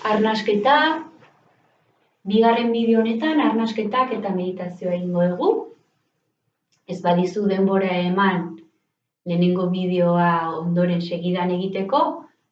Arnasketa, bigarren bideo honetan arnasketak eta meditazioa egingo dugu. Ez badizu denbora eman lehenengo bideoa ondoren segidan egiteko,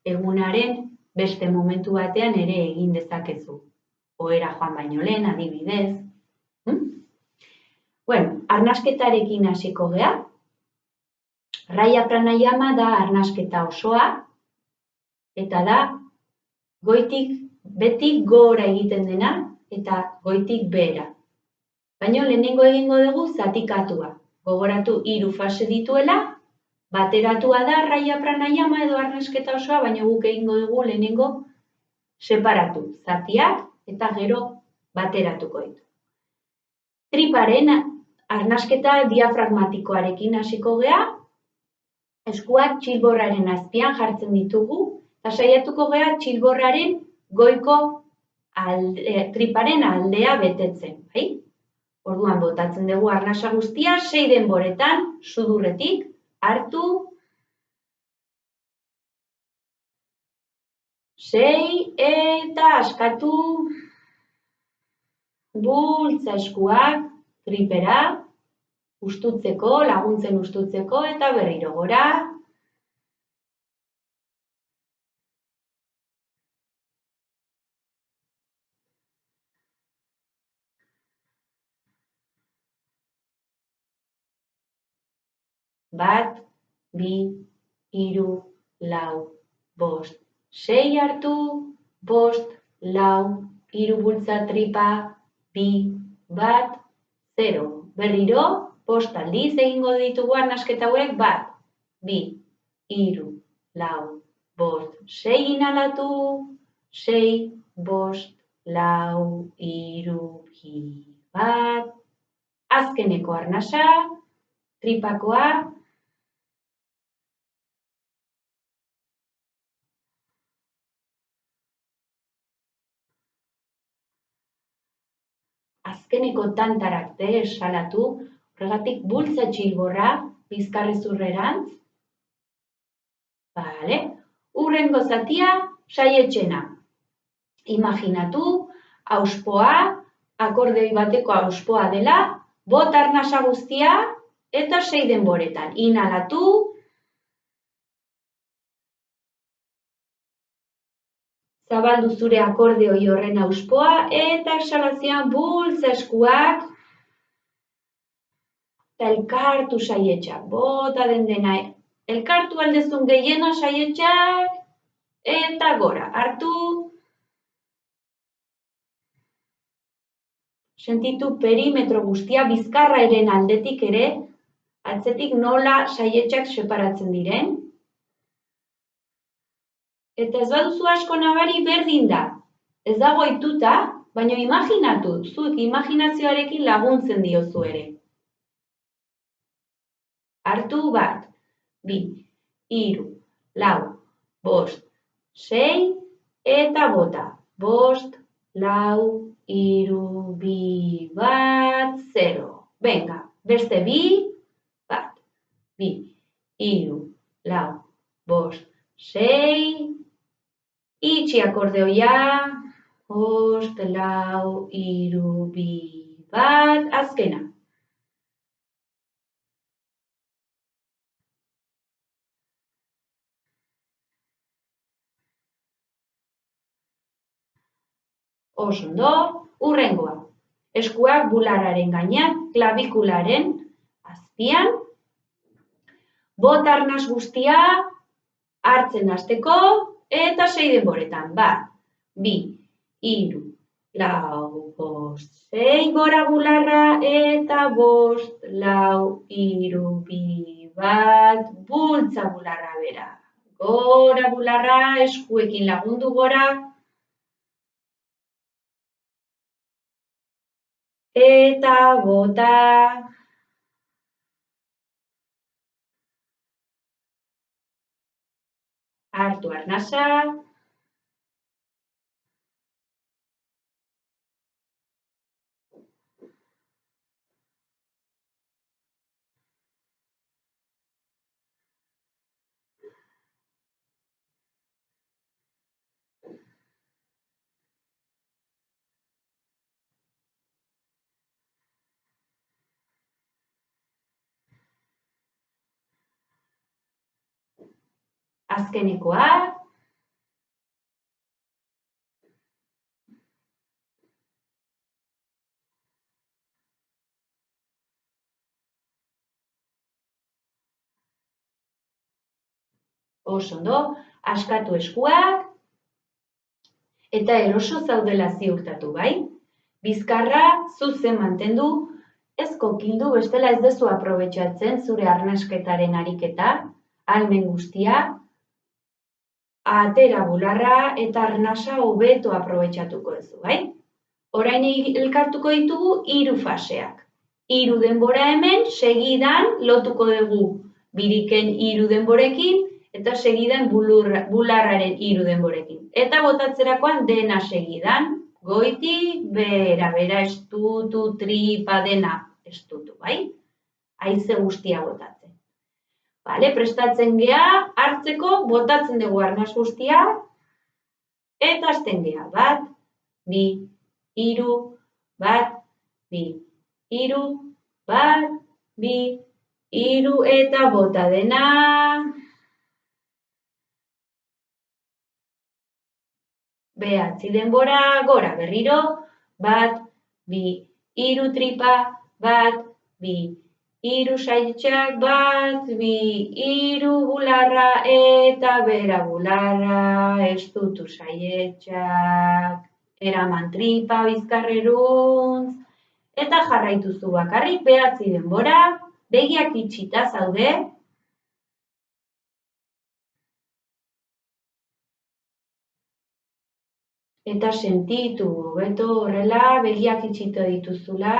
egunaren beste momentu batean ere egin dezakezu. Ohera joan baino lehen, adibidez. Arnasketarekin hasiko gea. Raya pranayama da arnasketa osoa, eta da goitik betik gora egiten dena eta goitik behera. Baina lehenengo egingo dugu zatikatua. Gogoratu 3 fase dituela, bateratua da raya pranayama edo arnasketa osoa, baina guk egingo dugu lehenengo separatu, zatiak eta gero bateratuko ditu. Triparen arnasketa diafragmatikoarekin hasiko gea, eskuak txilborraren azpian jartzen ditugu, eta saiatuko gea txilborraren goiko triparen aldea betetzen. Orduan botatzen dugu arnasa guztia 6 denboretan, sudurretik hartu, 6 eta askatu, bultza eskuak tripera, ustutzeko, laguntzen ustutzeko eta berriro gora. Bat, 2, 3, 4, 5, 6 hartu, 5, 4, 3 bultza tripa, 2, 1, 0. Berriro, 5 aldiz egingo ditugu arnasketa hauek, 1, 2, 3, 4, 5, 6 inhalatu, 6, 5, 4, 3, 2, 1. Azkeneko arnasa, tripakoa. Azkeneko tantararte esalatu, horregatik bultza txilborra bizkarrezurrerantz. Hurrengo zatia, saietxena. Imaginatu, auspoa, akordeoi bateko auspoa dela, bota arnasa guztia eta 6 denboretan. Inhalatu, zabaldu zure akordeoi horren auspoa eta exhalazioan bultza eskuak eta elkartu saietxak. Bota dena, elkartu aldezun gehiena saietxak eta gora. Hartu, sentitu perimetro guztia bizkarra eren aldetik ere, atzetik nola saietxak separatzen diren. Eta ez baduzu asko nabari berdin da. Ez dago ohituta, baina imaginatu, zuek imaginazioarekin laguntzen diozu ere. Hartu 1, 2, 3, 4, 5, 6 eta bota. 5, 4, 3, 2, 1, 0. Venga, beste 2, 1, 2, 3, 4, 5, 6, itxi akordeoia, 5, 4, 3, 2, 1, azkena. Oso ondo, hurrengoa. Eskuak bularraren gainean, klabikularen azpian. Bota arnas guztia hartzen hasteko eta 6 denboretan. 1, 2, 3, 4, 5, 6, gora bularra eta 5, 4, 3, 2, 1, bultza bularra bera. Gora bularra, eskuekin lagundu gora. Eta bota. Hartu arnasa. azkenekoa. Oso ondo, askatu eskuak, eta eroso zaudela ziurtatu, bai? Bizkarra zuzen mantendu, ez kokildu, bestela ez dezu aprobetxatzen zure arnasketaren ariketa, ahalmen guztia, atera bularra eta arnasa hobeto aprobetxatuko duzu, bai? Orain elkartuko ditugu 3 faseak. 3 denbora hemen, segidan lotuko dugu biriken 3 denborekin, eta segidan bularraren 3 denborekin. Eta botatzerakoan dena segidan, goitik, bera, estutu, tripa, dena estutu, bai? Haize guztia botatzen. Bale, prestatzen gea, hartzeko, botatzen dugu arnas guztia, eta hasten gea, 1, 2, 3, 1, 2, 3, 1, 2, 3, eta bota dena. Behatzi denbora, gora berriro, 1, 2, 3 tripa, 1, 2, 3 saitxak, 1, 2, 3 bularra, eta bera bularra, estutu saietxak, eraman tripa bizkarreruntz, eta jarraituzu bakarrik, behatzi denbora, begiak itxita zaude, eta sentitu hobeto horrela, begiak itxito dituzula,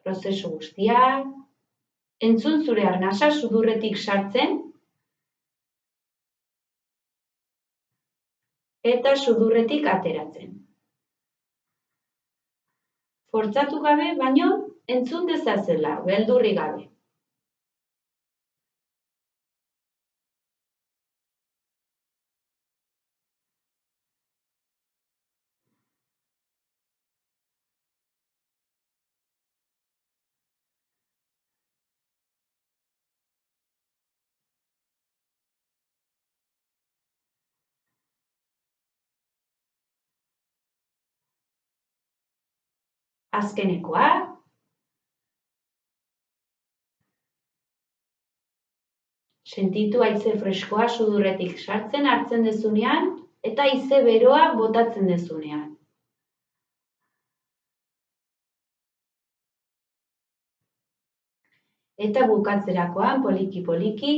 prozesu guztia, entzun zure arnasa sudurretik sartzen, eta sudurretik ateratzen. Fortzatu gabe, baino entzun dezazela, beldurri gabe. Azkenekoa. Sentitu haize freskoa sudurretik sartzen hartzen dezunean, eta haize beroa botatzen dezunean. Eta bukatzerakoan, poliki-poliki,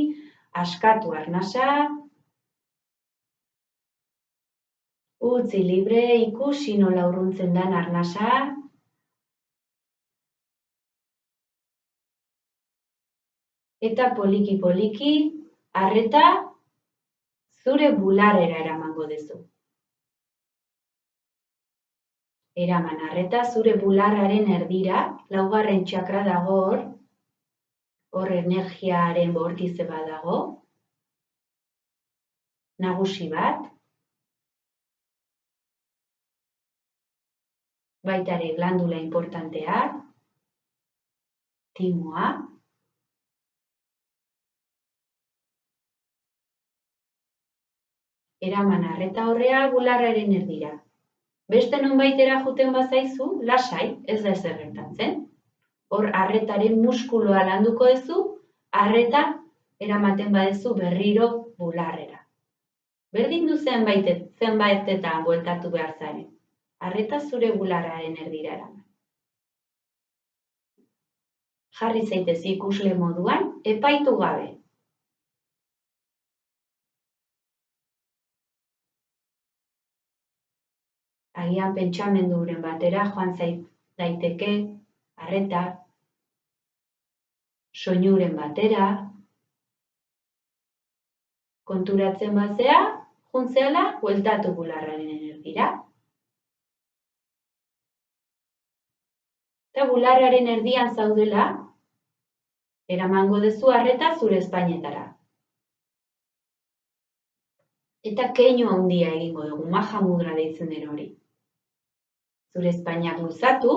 askatu arnasa, utzi libre, ikusi nola urruntzen den arnasa, eta poliki-poliki, arreta zure bularrera eramango duzu. Eraman arreta zure bularraren erdira, 4. txakra dago hor energiaren bortize bat dago, nagusi bat, baita ere glandula importanteak, timoa, eraman arreta horrea bularraren erdira. Beste nonbaitera joeten bazaizu, lasai, ez da ezer gertatzen. Hor arretaren muskuloa landuko duzu, arreta eramaten badezu berriro bularrera. Berdin du zenbaitetan bueltatu behar zaren. Arreta zure bularraren erdira eraman. Jarri zaitez ikusle moduan, epaitu gabe. Agian pentsamenduren batera joan daiteke, arreta, soinuren batera, konturatzen bazea, juntzeala, bueltatu bularraren erdira. Eta bularraren erdian zaudela, eramango duzu arreta zure espainetara. Eta keinu handia egingo dugu, maja mudra deitzen den hori. Zure espainak luzatu,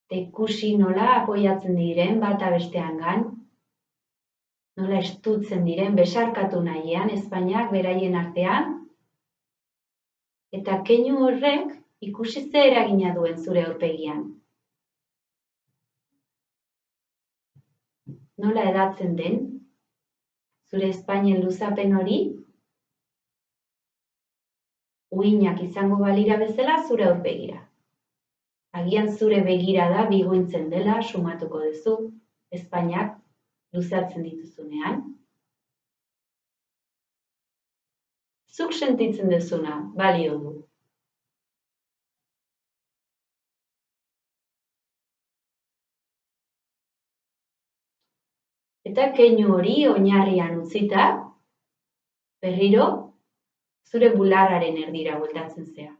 eta ikusi nola apoiatzen diren bata besteangan, nola estutzen diren besarkatu nahiean ezpainak beraien artean, eta keinu horrek ikusi ze eragina duen zure aurpegian. Nola edatzen den, zure ezpainen luzapen hori, uhinak izango balira bezala zure aurpegira. Agian zure begirada bigointzen dela sumatuko duzu, ezpainak luzatzen dituzunean. Zuk sentitzen duzuna, balio du. Eta keinu hori oinarrian utzita, berriro, zure bularraren erdira bueltatzen zea.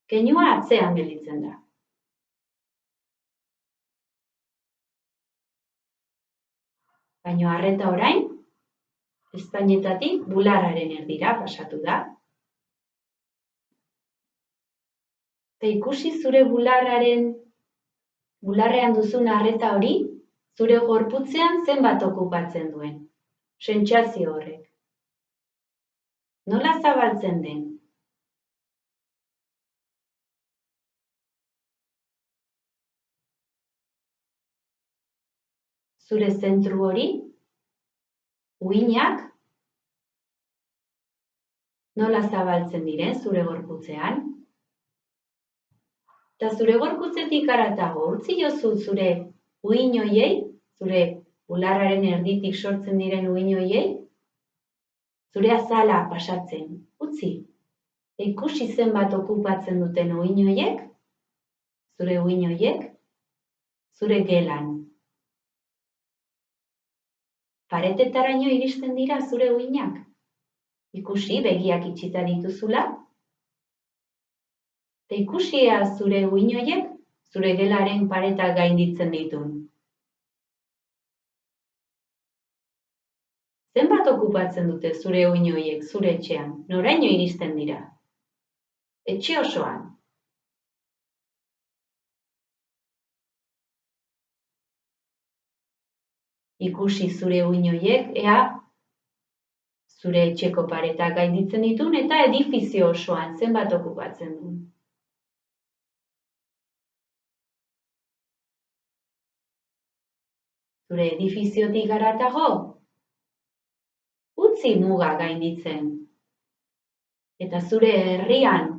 Keinua atzean gelditzen da. Baina arreta orain, ezpainetatik bularraren erdira pasatu da. Eta ikusi zure bularrean duzun arreta hori, zure gorputzean zenbat okupatzen duen. Sentsazio horrek. Nola zabaltzen den? Zure zentru hori, uhinak, nola zabaltzen diren zure gorputzean? Eta zure gorputzetik haratago, utzi jozu zure uhin horiei, zure bularraren erditik sortzen diren uhin horiei, zure azala pasatzen, utzi. Ikusi zenbat okupatzen duten uhin horiek, zure gelan. Paretetaraino iristen dira zure uhinak. Ikusi begiak itxita dituzula. Eta ikusia zure uhin horiek, zure gelaren paretak gainditzen ditun. Zenbat okupatzen dute zure uhin horiek zure etxean? Noraino iristen dira? Etxe osoan. Ikusi zure uhin horiek, ea zure etxeko paretak gainditzen ditun eta edifizio osoan zenbat okupatzen du. Zure edifiziotik haratago, utzi muga gainditzen. Eta zure herrian,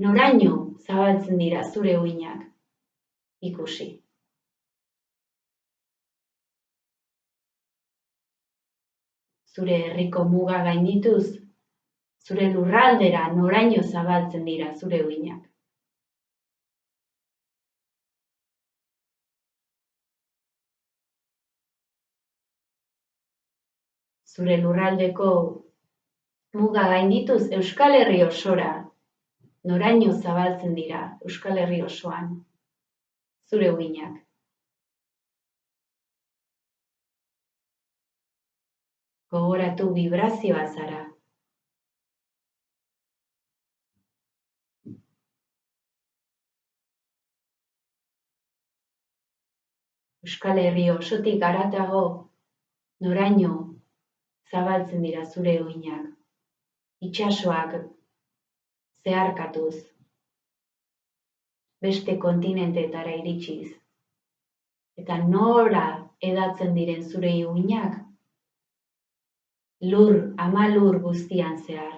noraino zabaltzen dira zure uhinak, ikusi. Zure herriko muga gaindituz, zure lurraldera noraino zabaltzen dira zure uhinak. Zure lurraldeko muga gaindituz Euskal Herri osora, noraino zabaltzen dira Euskal Herri osoan, zure uhinak. Gogoratu vibrazioa zara. Euskal Herri osotik haratago, noraino zabaltzen dira zure uhinak. Itsasoak zeharkatuz, beste kontinenteetara iritsiz. Eta nora edatzen diren zure uhinak? Ama lur guztian zehar.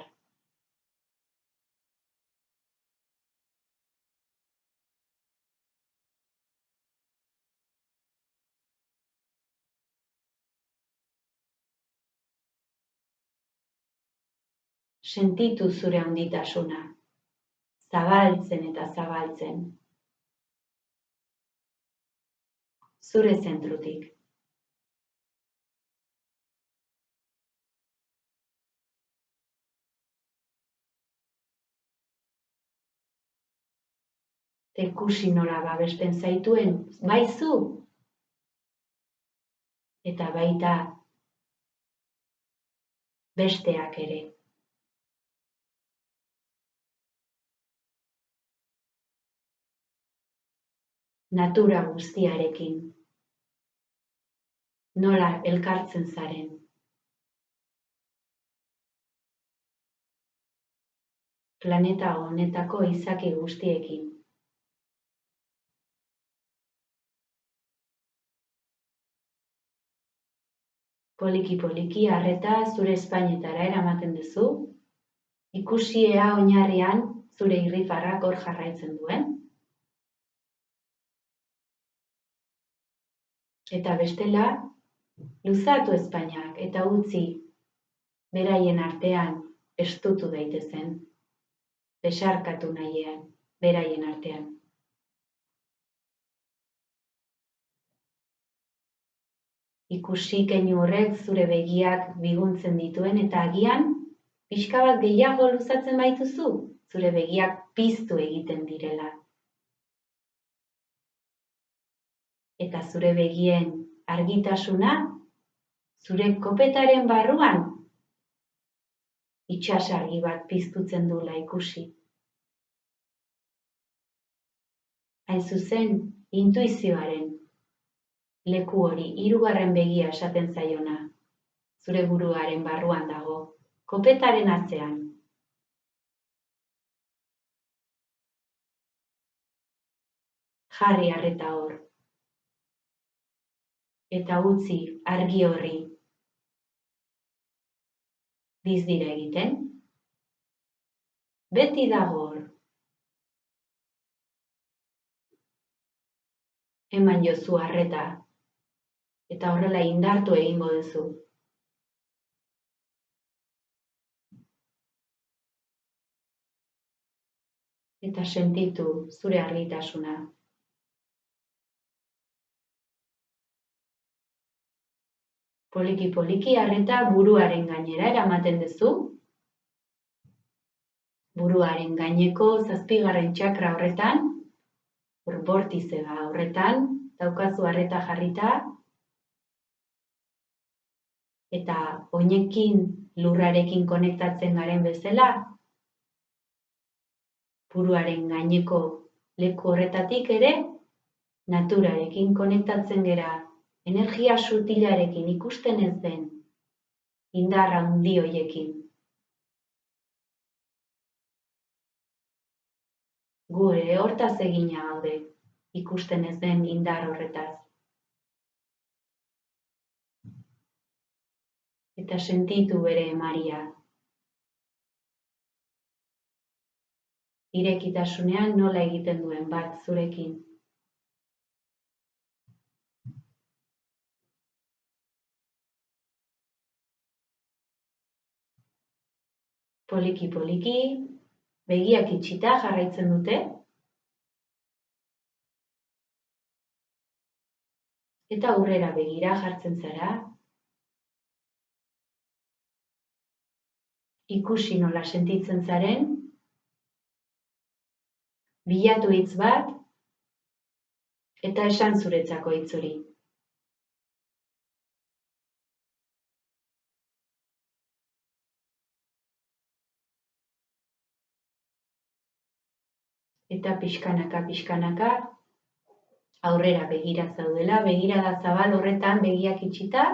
Sentitu zure handitasuna, zabaltzen eta zabaltzen. Zure zentrutik. Ikusi nola babesten zaituen, bai zu, eta baita besteak ere. Natura guztiarekin. nola elkartzen zaren. Planeta honetako izaki guztiekin. Poliki-poliki arreta zure espainetara eramaten duzu, ikusi ea oinarrian zure irrifarrak hor jarraitzen duen. Eta bestela, luzatu ezpainak eta utzi beraien artean estutu daitezen, besarkatu nahian beraien artean. Ikusi keinu horrek zure begiak biguntzen dituen eta agian, pixka bat gehiago luzatzen baituzu, zure begiak piztu egiten direla. Eta zure begien argitasuna, zure kopetaren barruan, itsasargi bat piztutzen dula ikusi. Hain zuzen, intuizioaren leku hori, hirugarren begia esaten zaiona, zure buruaren barruan dago, kopetaren atzean. Jarri arreta hor. Eta utzi argi horri dizdira egiten. Beti dago hor. Eman jozu arreta. Eta horrela indartu egingo duzu. Eta sentitu zure argitasuna. Poliki-poliki arreta buruaren gainera eramaten duzu. Buruaren gaineko 7. txakra horretan, bortizega horretan, daukazu arreta jarrita, eta oinekin lurrarekin konektatzen garen bezala, buruaren gaineko leku horretatik ere, naturarekin konektatzen gera, energia sutilarekin ikusten ez den, indarra handi hoiekin. Gure hortaz egina gaude, ikusten ez den indar horretaz. Eta sentitu bere emaria. Irekitasunean nola egiten duen bat zurekin. Poliki-poliki, begiak itxita jarraitzen dute. Eta aurrera begira jartzen zara. Ikusi nola sentitzen zaren. Bilatu hitz bat. Eta esan zuretzako hitz hori. Eta pixkanaka, aurrera begira zaudela, begirada zabal horretan begiak itxita,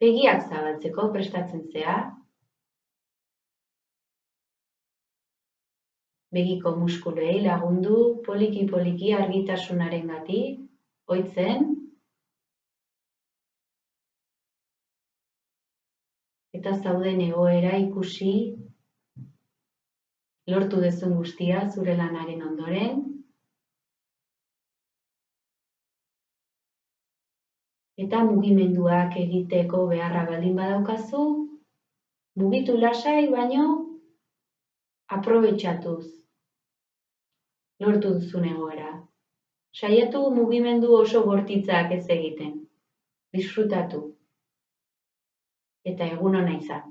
begiak zabaltzeko prestatzen zea. Begiko muskuloei lagundu, poliki-poliki argitasunarengatik, ohitzen. Eta zauden egoera ikusi, lortu duzun guztia zure lanaren ondoren. Eta mugimenduak egiteko beharra baldin badaukazu, mugitu lasai baino aprobetxatuz. Lortu duzun egoera. Saiatu mugimendu oso bortitzak ez egiten. Disfrutatu. Eta egun ona izan.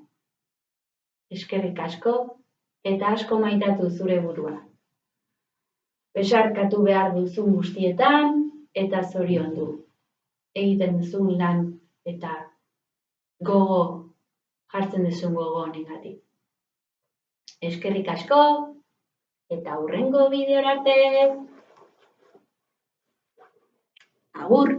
Eskerrik asko eta asko maitatu zure burua. Besarkatu behar duzun guztietan eta zoriondu. Egiten duzun lan eta gogo, jartzen duzun gogo honengatik. Eskerrik asko eta hurrengo bideora arte. Agur!